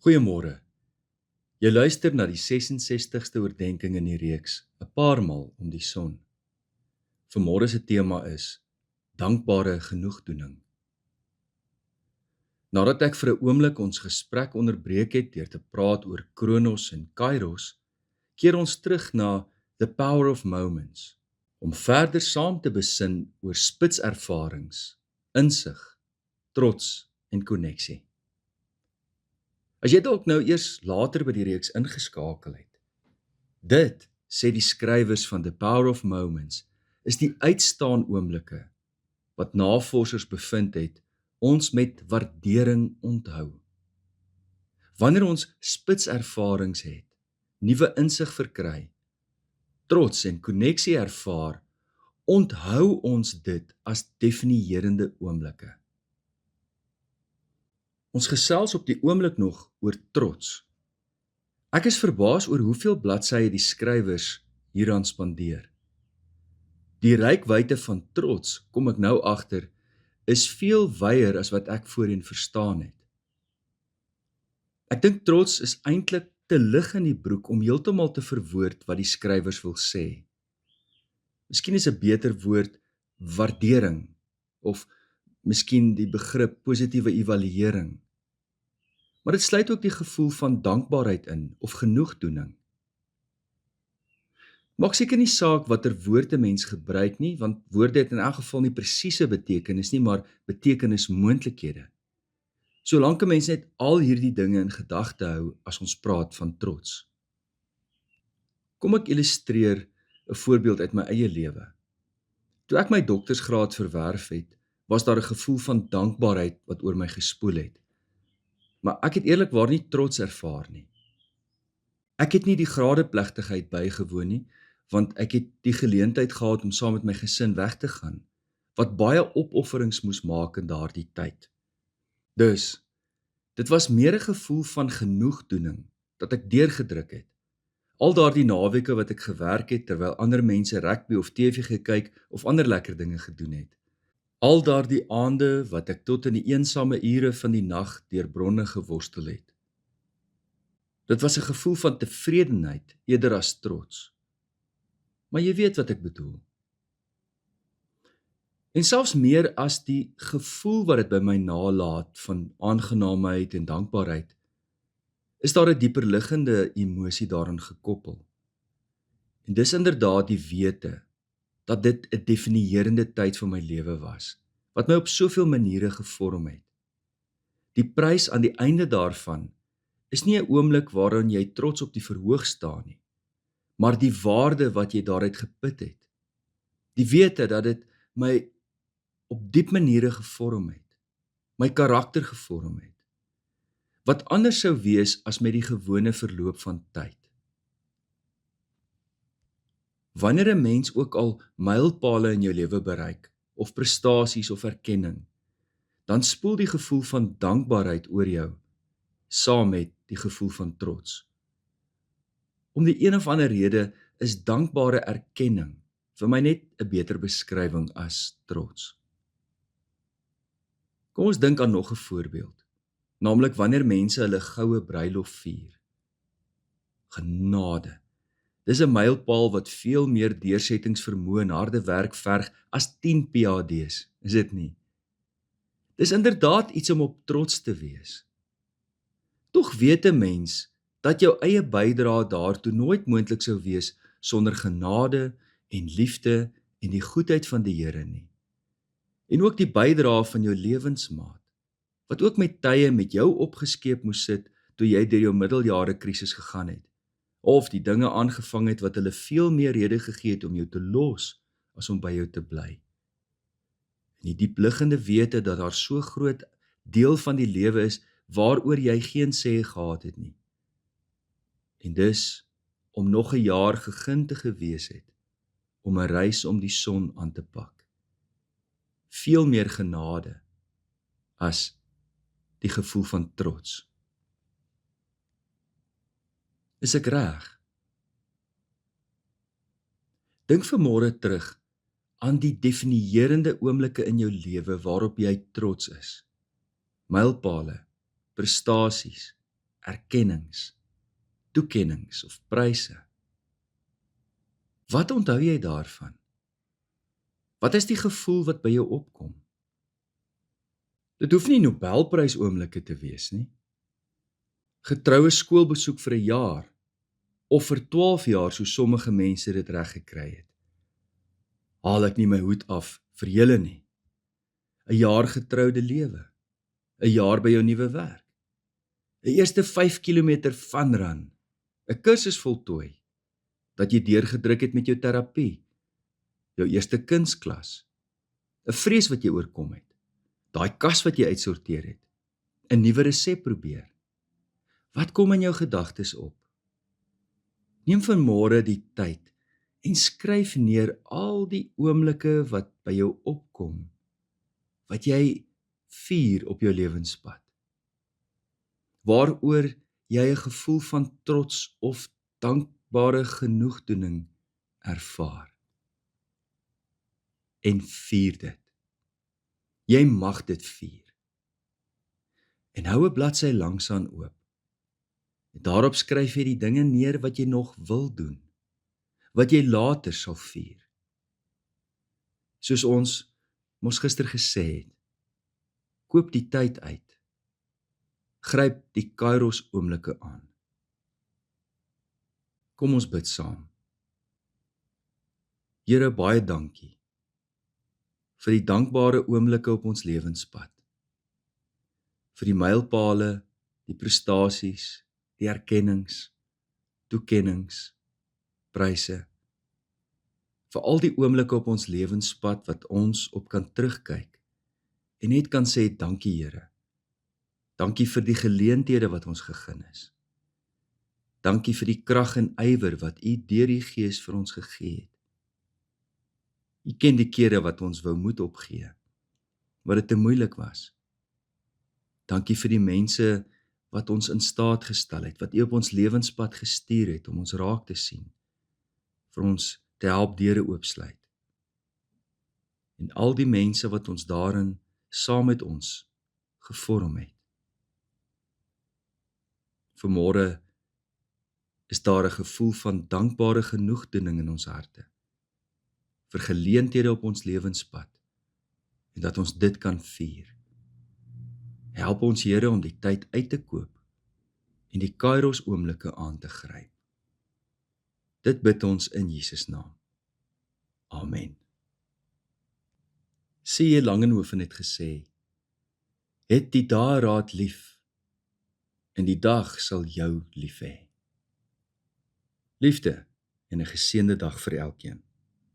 Goeiemôre. Jy luister na die 66ste oordeenking in die reeks, 'n paar maal om die son. Vanmôre se tema is dankbare genoegdoening. Nadat ek vir 'n oomblik ons gesprek onderbreek het deur te praat oor Kronos en Kairos, keer ons terug na the power of moments, om verder saam te besin oor spitservarings, insig, trots en koneksie. As jy dalk nou eers later by die reeks ingeskakel het, dit, sê die skrywers van The Power of Moments, is die uitstaan oomblikke wat navorsers bevind het ons met waardering onthou. Wanneer ons spitservarings het, nuwe insig verkry, trots en koneksie ervaar, onthou ons dit as definierende oomblikke. Ons gesels op die oomblik nog oor trots. Ek is verbaas oor hoeveel bladsye die skrywers hieraan spandeer. Die reikwyte van trots, kom ek nou agter, is veel wyer as wat ek voorheen verstaan het. Ek dink trots is eintlik te lig in die broek om heeltemal te verwoord wat die skrywers wil sê. Miskien is 'n beter woord waardering, of miskien die begrip positiewe evaluering. Maar dit sluit ook die gevoel van dankbaarheid in, of genoegdoening. Maak seker nie saak watter woord 'n mens gebruik nie, want woorde het in elk geval nie presiese betekenis nie, maar betekenismoontlikhede. Solank 'n mens net al hierdie dinge in gedagte hou as ons praat van trots. Kom ek illustreer 'n voorbeeld uit my eie lewe. Toe ek my doktorsgraad verwerf het, was daar 'n gevoel van dankbaarheid wat oor my gespoel het. Maar ek het eerlikwaar nie trots ervaar nie. Ek het nie die gradeplegtigheid bygewoon nie, want ek het die geleentheid gehad om saam met my gesin weg te gaan, wat baie opofferings moes maak in daardie tyd. Dus, dit was meer 'n gevoel van genoegdoening, dat ek deurgedruk het. Al daardie naweke wat ek gewerk het, terwyl ander mense rugby of TV gekyk of ander lekker dinge gedoen het. Al daardie aande wat ek tot in die eensame ure van die nag deur bronne geworstel het. Dit was 'n gevoel van tevredenheid eerder as trots. Maar jy weet wat ek bedoel. En selfs meer as die gevoel wat dit by my nalaat van aangenaamheid en dankbaarheid, is daar 'n dieperliggende emosie daaraan gekoppel. En dis inderdaad die wete dat dit 'n definierende tyd van my lewe was, wat my op soveel maniere gevorm het. Die prys aan die einde daarvan is nie 'n oomblik waaraan jy trots op die verhoog staan nie, maar die waarde wat jy daaruit geput het. Die wete dat dit my op diep maniere gevorm het, my karakter gevorm het, wat anders sou wees as met die gewone verloop van tyd. Wanneer 'n mens ook al mylpale in jou lewe bereik, of prestasies of erkenning, dan spoel die gevoel van dankbaarheid oor jou, saam met die gevoel van trots. Om die een of ander rede is dankbare erkenning vir my net 'n beter beskrywing as trots. Kom ons dink aan nog 'n voorbeeld, naamlik wanneer mense hulle goue bruilof vier. Genade. Dis 'n mylpaal wat veel meer deursettingsvermoë en harde werk verg as 10 PhD's, is dit nie? Dis inderdaad iets om op trots te wees. Tog weet 'n mens dat jou eie bydrae daartoe nooit moontlik sou wees sonder genade en liefde en die goedheid van die Here nie. En ook die bydrae van jou lewensmaat, wat ook met tye met jou opgeskeep moes sit toe jy deur jou middeljare krisis gegaan het, of die dinge aangevang het wat hulle veel meer rede gegee het om jou te los as om by jou te bly. En die diepliggende wete dat daar so groot deel van die lewe is waaroor jy geen sê gehad het nie. En dus, om nog 'n jaar gegeen te gewees het, om 'n reis om die son aan te pak. Veel meer genade as die gevoel van trots. Is ek reg? Dink vanmôre terug aan die definierende oomblikke in jou lewe waarop jy trots is. Mylpale, prestasies, erkennings, toekennings of pryse. Wat onthou jy daarvan? Wat is die gevoel wat by jou opkom? Dit hoef nie Nobelprys oomblikke te wees nie. Getroue skoolbesoek vir 'n jaar, of vir 12 jaar soos sommige mense dit reg gekry het. Haal ek nie my hoed af vir julle nie. 'n jaar getroude lewe, 'n jaar by jou nuwe werk, 'n eerste 5 kilometer funrun, 'n kursus voltooi, dat jy deurgedruk het met jou terapie, jou eerste kunsklas, 'n vrees wat jy oorkom het, daai kas wat jy uitsorteer het, 'n nuwe resep probeer. Wat kom in jou gedagtes op? Neem vanmôre die tyd en skryf neer al die oomblikke wat by jou opkom, wat jy vier op jou lewenspad, waaroor jy 'n gevoel van trots of dankbare genoegdoening ervaar. En vier dit. Jy mag dit vier. En hou 'n bladsy langsaan oop. En daarop skryf jy die dinge neer wat jy nog wil doen, wat jy later sal vier. Soos ons mos gister gesê het, koop die tyd uit. Gryp die Kairos oomblikke aan. Kom ons bid saam. Here, baie dankie vir die dankbare oomblikke op ons lewenspad, vir die mylpale, die prestasies, die erkennings, toekennings, pryse, vir al die oomblikke op ons lewenspad wat ons op kan terugkyk en net kan sê dankie Here. Dankie vir die geleenthede wat ons gegee is. Dankie vir die krag en ywer wat U deur die Gees vir ons gegee het. U ken die kere wat ons wou moed opgee, wat dit te moeilik was. Dankie vir die mense wat ons in staat gestel het, wat U op ons lewenspad gestuur het om ons raak te sien, vir ons te help deure oopsluit. En al die mense wat ons daarin saam met ons gevorm het. Vanmôre is daar 'n gevoel van dankbare genoegdoening in ons harte, vir geleenthede op ons lewenspad, en dat ons dit kan vier. Help ons Here om die tyd uit te koop, en die Kairos oomblikke aan te gryp. Dit bid ons in Jesus naam. Amen. C.J. Langehoven het gesê, het die dageraad lief, en die dag sal jou lief hê. Liefde en 'n geseënde dag vir elkeen.